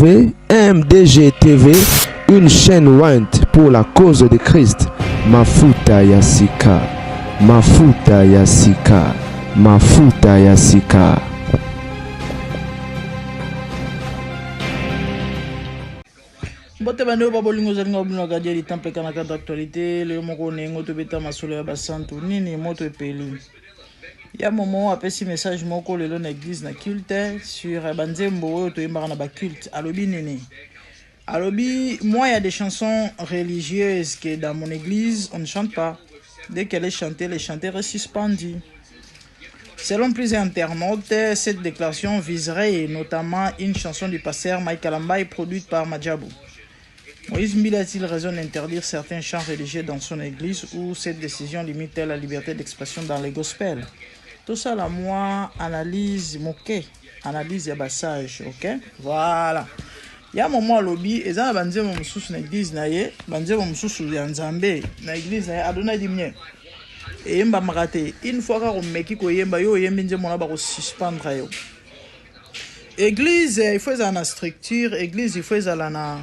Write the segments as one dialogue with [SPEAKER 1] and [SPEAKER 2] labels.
[SPEAKER 1] MDG TV, une chaîne Wint pour la cause de Christ. Mafuta Yasika, Mafuta Yasika, Mafuta Yasika.
[SPEAKER 2] Bote bande ba bolingo zalinga obino gadia di temple kana ka d'actualité le moko nengo to beta masolo ya basantu nini moto epeli. Ya momo apesi message moko lelo na église na culte sur banzembo to yembara na ba culte alobi nini. Alobi moi il y a des chansons religieuses que dans mon église on ne chante pas. Dès qu'elle est chantée, les chanteurs est suspendu. Selon plusieurs internautes, cette déclaration viserait notamment une chanson du pasteur Mike Alambay produite par Madjabou. Moïse Mbila a-t-il raison d'interdire certains chants religieux dans son église ou cette décision limite la liberté d'expression dans les gospels? Tout ça, là, moi, analyse moquée, analyse ya bassage, ok? Voilà. Il y a un moment lobby, et ça, banze mon sous na église na ye, banze mon sous ya nzambe na église na ye, adona dimye. Et yemba marate, une fois qu'on meki ko yemba yo yembi nze mona ba ko suspendre yo. Église, il faut la structure, église, il faut la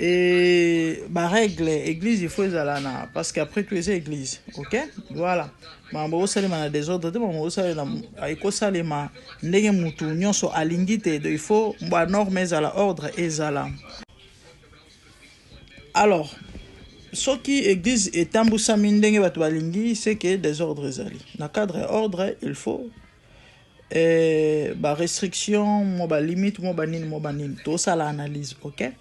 [SPEAKER 2] et bah règle église il faut zalana parce qu'après tu es église, ok? Voilà. Mambo salima na désordre de mambo salima aiko salima ndenge mutu nyonso alingite il faut ba norme za la ordre et zala. Alors ce qui église est tambusa mindenge batu balingi c'est que des ordres zali. Na cadre ordre il faut ba restriction mo ba limite mo ba nini to ça l'analyse, ok?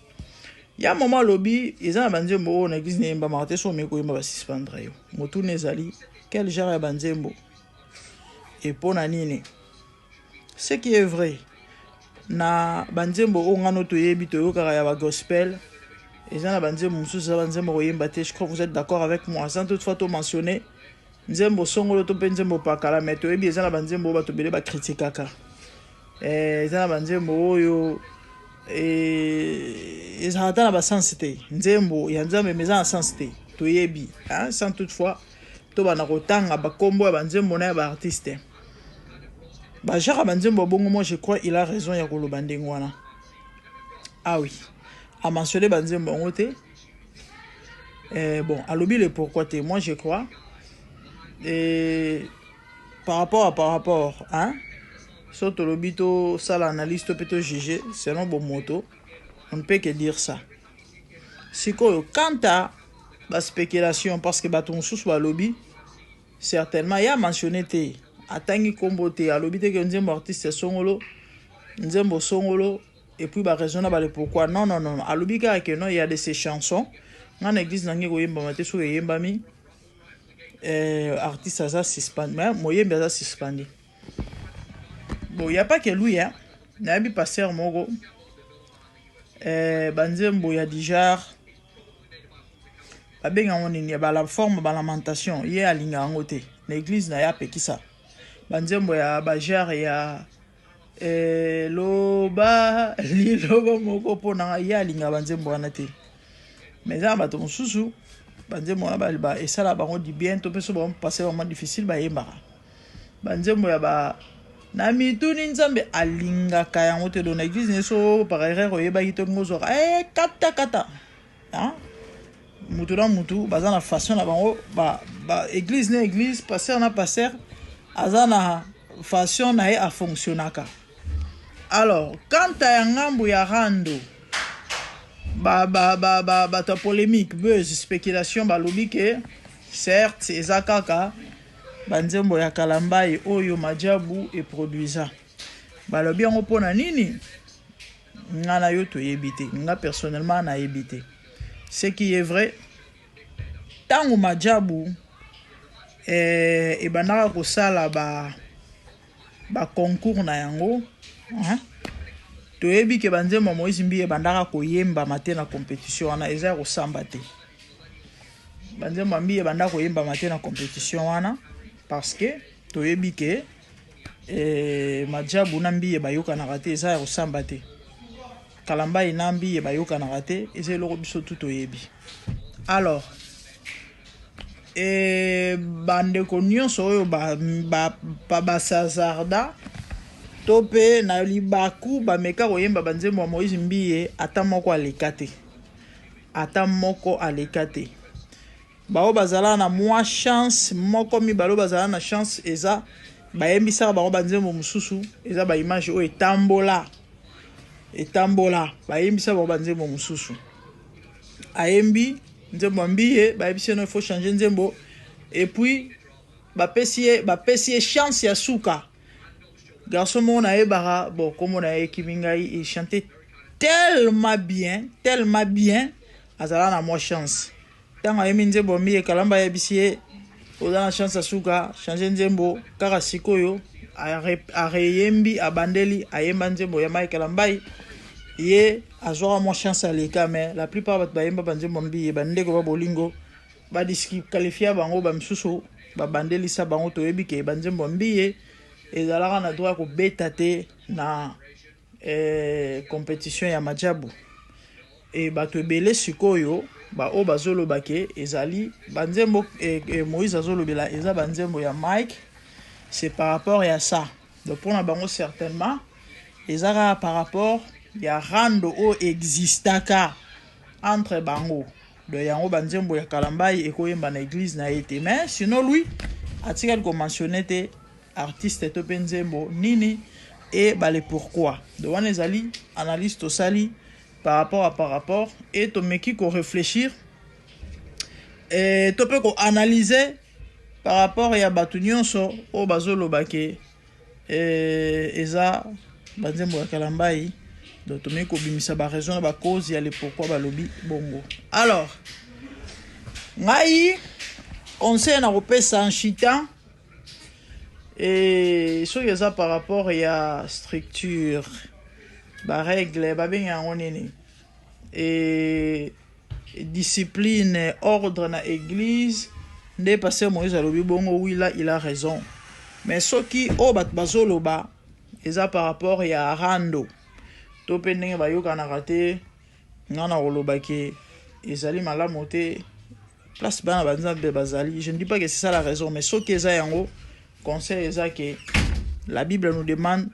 [SPEAKER 2] Il y a un moment lobby, ils ont bandé mo na église n'emba marté so meko yemba ba suspendre yo. Motu nezali quel genre ya banzembo et pona nini. Ce qui est vrai na banzembo o ngano to yebi to yo kara ya ba gospel, ils ont banzembo mususu banzembo yemba te. Je crois que vous êtes d'accord avec moi sans toutefois to mentionner nzembo songolo to penzembo pakala mais to yebi ils ont banzembo ba to bele ba critiquaka. Ils ont banzembo yo et ils ont atteint la sensité. Nzembo yanzambe mais en sensité to yebi hein sans toutefois to bana kotanga ba kombo ya banzembo na ba artiste ba jara banzembo bongo. Moi je crois il a raison ya koloba ndenge wana. Ah oui, a mentionné banzembo ngote bon alobi le pourquoi te. Moi je crois et par rapport hein surtout l'obito ça l'analyse peut te juger selon bon moto. On ne peut que dire ça. Si quant à la spéculation parce que baton sous soit lobby certainement il y a mentionné te atangi kombo te à lobby te que nzembo artiste songolo nzembo songolo et puis ba raisonnable le pourquoi non à lobby car que non il y a de ces chansons dans l'église nangi ko yemba mate so yemba mi artiste ça suspend mais moyemba ça suspendé. Bon, il n'y a pas que lui, hein. Il y a un pasteur Mogo. Banzembo, il y a déjà. Il y a la forme de lamentation. Il y a l'église, il y a qui ça. Banzembo, il y a Bajar, il y a. Loba, Liloba Mogo, Pona, il y a Banzembo, mais là, on sous Banzembo, et ça, là, on dit bien, tout peut se passer vraiment difficile, Banzembo, il y a. Na mituni nzambe alinga kaya ngote do na église neso par erreur oyeba hito ngozo kata hein mutu na mutu baza na façon na bango ba église na église pasteur na pasteur azana façon na a fonctionnaka. Alors quand à ngambu ya rando ta polémique buzz spéculation ba lobi que certes ezakaka banzembo ya Kalambai oyo Madjabou et produisa balobi yango pona nini ngana yo to yebite nga personnellement na yebite. Ce qui est vrai tango Madjabou et banaka ko sala ba concours na yango hein to yebi ke banzembo Moïse Mbila bandaka ko yemba matin na compétition wana eza ko samba te. Banzembo Mbila bandaka ko yemba matin na compétition wana parce que to yebi ke Madjabou nambi bayoka na raté eza ya kosamba te. Kalambai nambi bayoka na raté eza eloko biso tout to yebi. Alors bande ko nyonso oyo ba sazarda tope na libaku bameka koyemba banzembo ya Moïse Mbiye ata moko alekate. Ata moko alekate. Bao bazala na mwa chance moko mi balo bazala na chance eza bayembisa bango banzembo mususu eza ba image o etambola bayembisa bango banzembo mususu ayembi nzembo Mbiye bayebisa no il faut changer nzembo et puis bapesi chance ya suka garçon mon na ebara bon comme on a ekimingai il chantait tellement bien azala na moi chance tanga yemi nzembo Mbiye kalamba yebisie oza na chance asuka changer nzembo kaka sikoyo areyembi abandeli ayemba nzembo ya Michael Mbai ye azwa mo chance aleka mais la plupart bat bayemba banzembo Mbiye bandeko ba bolingo ba disqualifier bango ba msusu ba bandeli sa bango toyebi ke banzembo Mbiye ezalaka na droit ko beta te na compétition ya majabu et bato ebele sikoyo ba o bazoloba ke ezali banzembo Moïse azolobela eza banzembo ya Mike, c'est par rapport à ça. Donc pour na bango certainement ezaka par rapport ya rando o existaka entre bango de yango banzembo ya Kalambai ekoyemba na église na été mais sinon lui atika ko mentionner te artiste to penzembo nini et bale pourquoi donc on ezali analyse to sali par rapport et to meki ko réfléchir et to peut ko analyser par rapport ya batu nyonso o bazoloba ke eza banzembo ya Kalambai donc to meki ko bimisa ba raison ba cause ya le pourquoi balobi bongo. Alors ngai conseil na kopesa en chitant et so yeza par rapport ya structure ba règle ba benga ngonene et discipline ordre na église nde pasteur Moïse alobi bongo oui là il a raison mais soki o bat bazoloba eza par rapport ya rando to pendenge bayoka na raté ngana koloba ke ezali malamu te place bana banzambe bazali je ne dis pas que c'est ça la raison mais soki eza yango conseil eza que la Bible nous demande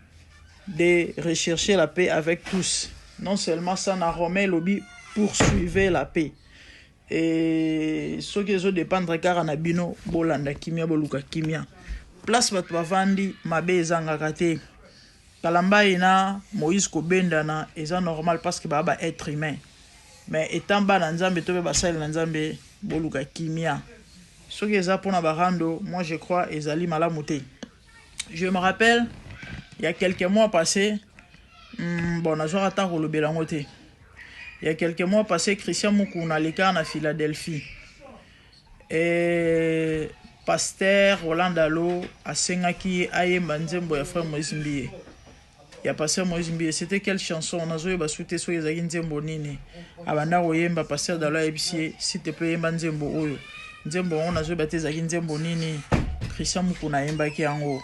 [SPEAKER 2] de rechercher la paix avec tous. Non seulement ça, na Romain lobby poursuivez la paix. Et ce qui est dépendre car na bino bolanda kimia boluka kimia. Place bat bavandi mabe ezanga kate. Kalambai na Moïse kobenda na eza normal parce que baba être humain. Mais étant ba na nzambe tobe basali na nzambe boluka kimia. Ce qui est pour na barando, moi je crois ezali malamu te. Je me rappelle il y a quelques mois passés, bon, il y a quelques mois passés, Christian Moukouna leka na Philadelphie. Et pasteur Roland Dalo a sengaki aye manzembo ya frère Moïse Mbiye. Il y a pasteur Moïse Mbiye, c'était quelle chanson? On a joué basouté so yezaki nzembo nini. Abanda oyemba pasteur Dalo ebisie s'il te plaît yemba nzembo oyo. Nzembo on a joué batezaki nzembo nini. Christian Moukouna yemba ki yango.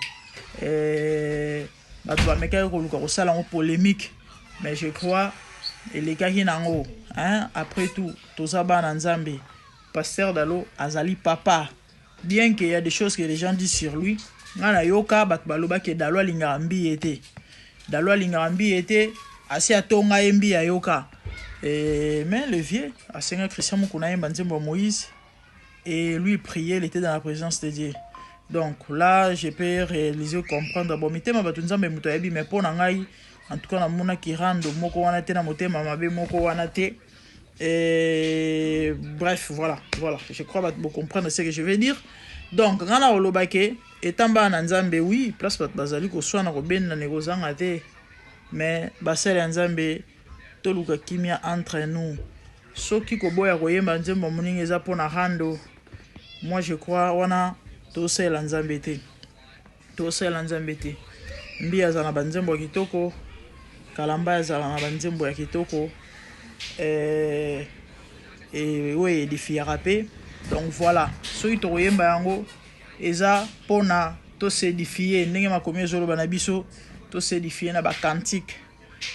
[SPEAKER 2] Bato bameka koluka kosala ngo polémique mais je crois elekaki nango hein après tout toza bana nzambe pasteur Dalo azali papa bien qu'il y a des choses que les gens disent sur lui ngana yoka bato baloba ke Dalo alinga Mbiye ete Dalo alinga Mbiye ete asi atonga Mbiye ayoka mais le vieux asenga Christian Moukouna yemba nzembo Moïse et lui prier il était dans la présence de Dieu. Donc là, je peux réaliser, comprendre. Bon, mais tema batunza me mutoyebi mais pour nangai, en tout cas na mona ki rando moko wana te na motema mabe moko wana te. Et bref, voilà. Je crois que vous comprenez ce que je veux dire. Donc, ngana olobake etamba na nzambe oui, place bat bazali ko swana ko ben na negozanga te. Mais basale nzambe toluka kimia entre nous. Soki ko boya ko yemba nzembo muninga eza pona rando. Moi je crois wana tosala nzambe te Mbiye azala na banzembo ya kitoko Kalamba azala na banzembo ya kitoko et oui édifiera paix. Donc voilà soki tokoyemba yango eza pona to s'édifier ndenge makomi ezoloba na biso to s'édifier na ba cantique.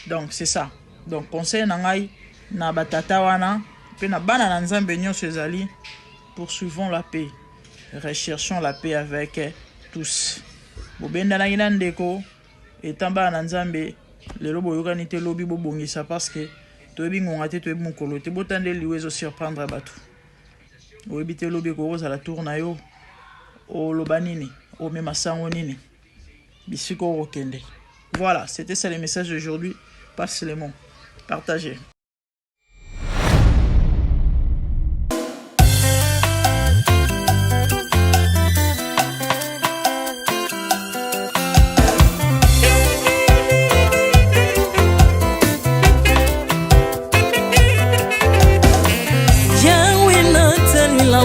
[SPEAKER 2] Donc c'est ça. Donc conseil na ngai na batata wana pe na bana na nzambe nyonso ezali poursuivons la paix. Recherchons la paix avec tous. Bobenda na ina ndeko etamba na nzambe lelo boyokani te lobi bobongisa parce que toyebi ngonga te toyebi mokolo te botande liwe ezosurprendre bato oyebi te lobi ekozala tour na yo oloba nini omema sango nini bisika okokende. Voilà, c'était ça les messages d'aujourd'hui. Passe les mots, partagez.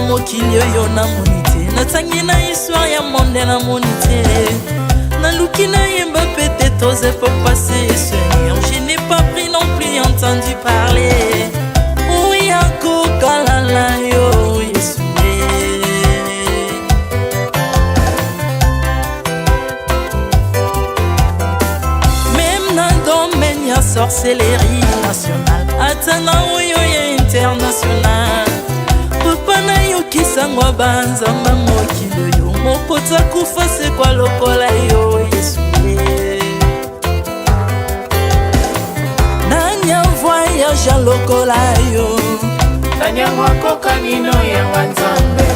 [SPEAKER 3] mokili oyo namoni te natangi na histoire ya monde namoni te naluki nayemba pete toze pour passer Seigneur je n'ai pas pris non plus entendu parler oui akokalala yo Yesu même na domaine ya sorcellerie nationale atana oyo ya international papa na yo kisangwa banzamba mokili yo mokota kufa se kwa lokola yo Yesu nanya voyage lokola yo
[SPEAKER 4] nanya wakoka nino ya wanzambe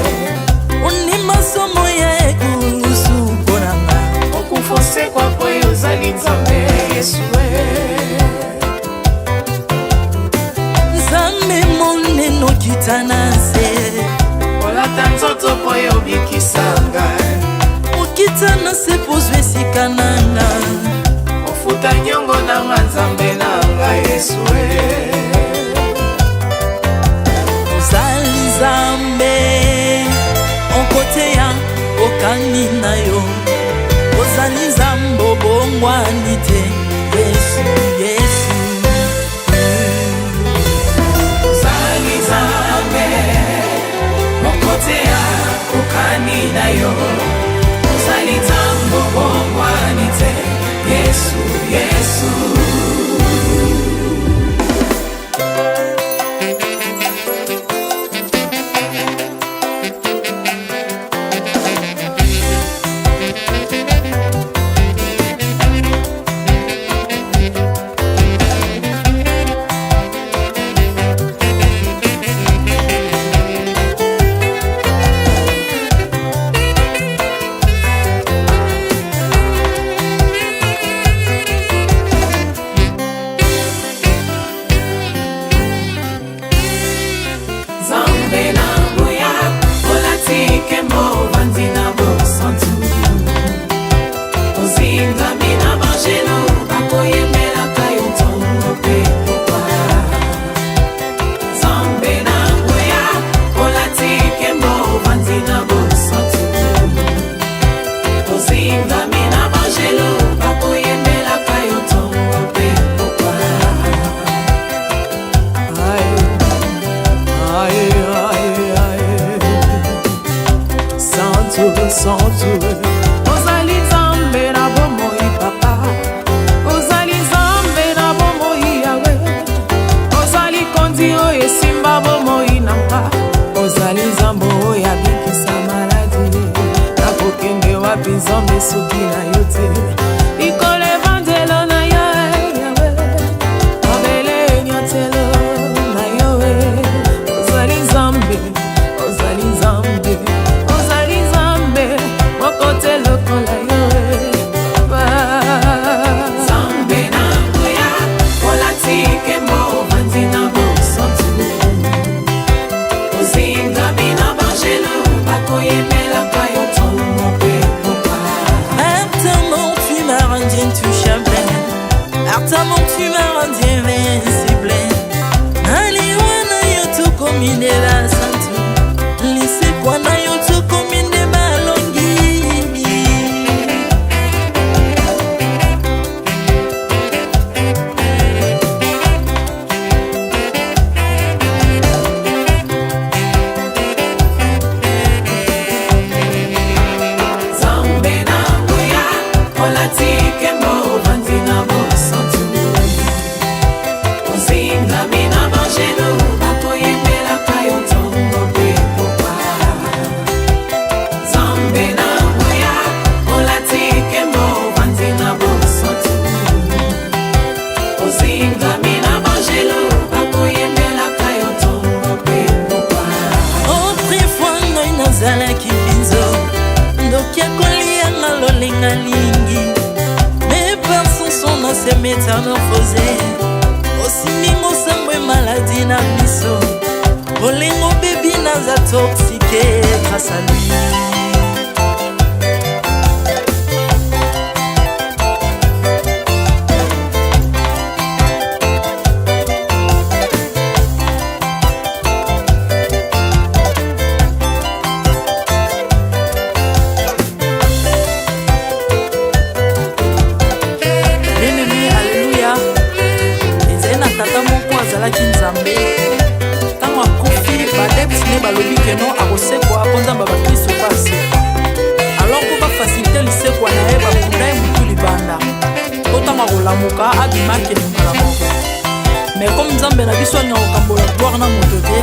[SPEAKER 3] uni masomo ya ekusu konanga
[SPEAKER 4] okufose kwa poyo zali nzambe Yesu
[SPEAKER 3] nzambe moneno kitana se
[SPEAKER 4] olata nzoto poyo bikisanga
[SPEAKER 3] okitana se pozwe sikananga
[SPEAKER 4] ofuta nyongo na nzambe nanga Yesu
[SPEAKER 3] ozali nzambe onkote ya okani na yo ozali nzambe obongwani te Yesu Yesu
[SPEAKER 4] ozali nzambe onkote ya okani na yo ozali nzambe obongwani te Yesu Yesu ozali nzambe na bomoi papa ozali nzambe na bomoi yawe ozali konzi oyo esimba bomoi nanga ozali nzambe oyo abikisa maladi nakokende wapi nzambe soki na yo te likolo evanzelo na yo yawe mabele nyotelo na yo ozali nzambe ozali nzambe kote lokola yo Zambe na ngoya olatike mo vanzina bosotu ozinga bina bangelo bakoyemela kayo tomo pe papa
[SPEAKER 3] Artamon tu m'as rendu intouchable Artamon tu m'as rendu invincible Aliwana yo tu komine la santu Lise kwa na yo tu komine balongi
[SPEAKER 4] olatike mo vanzina bosotu ozinga mina bangelo bakoyemela kayo tomo
[SPEAKER 3] métamorphosé osimi mosambwe maladie na biso bolingo bebi naza toxique grâce à lui. Tango akufi badeptine balobi keno akosekwa po nzamba bakristo basekwa alors po bafacilite lisekwa na ye bakunda ye mutu libanda po ntango akolamuka abimaki elingala moko mais comme nzambe na biso alinga kokambola gloire na moto te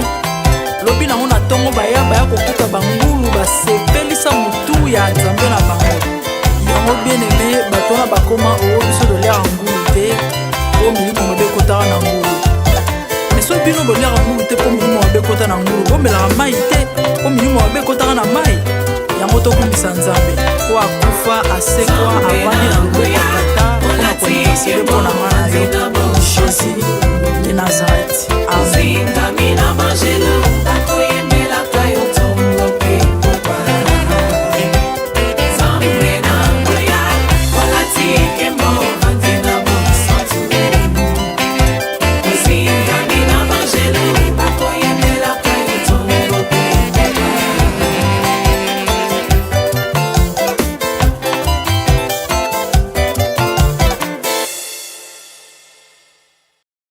[SPEAKER 3] lobi nango na ntongo baya kokuta bangulu basepelisa mutu ya nzambe na bango yango bien aimé bato wana bakoma oyo biso dolera ngulu te po milimo mobe ekotaka na ngulu so bino bolera ngulu te po milimo mabe ekota na ngulu bomelaka mai te po milimo mabe ekotaka na mai yango tokumbisa nzambe po akufa asekwa avandi na loboko ya tata mpona kolinga sele mpo na nga na yo Jésus.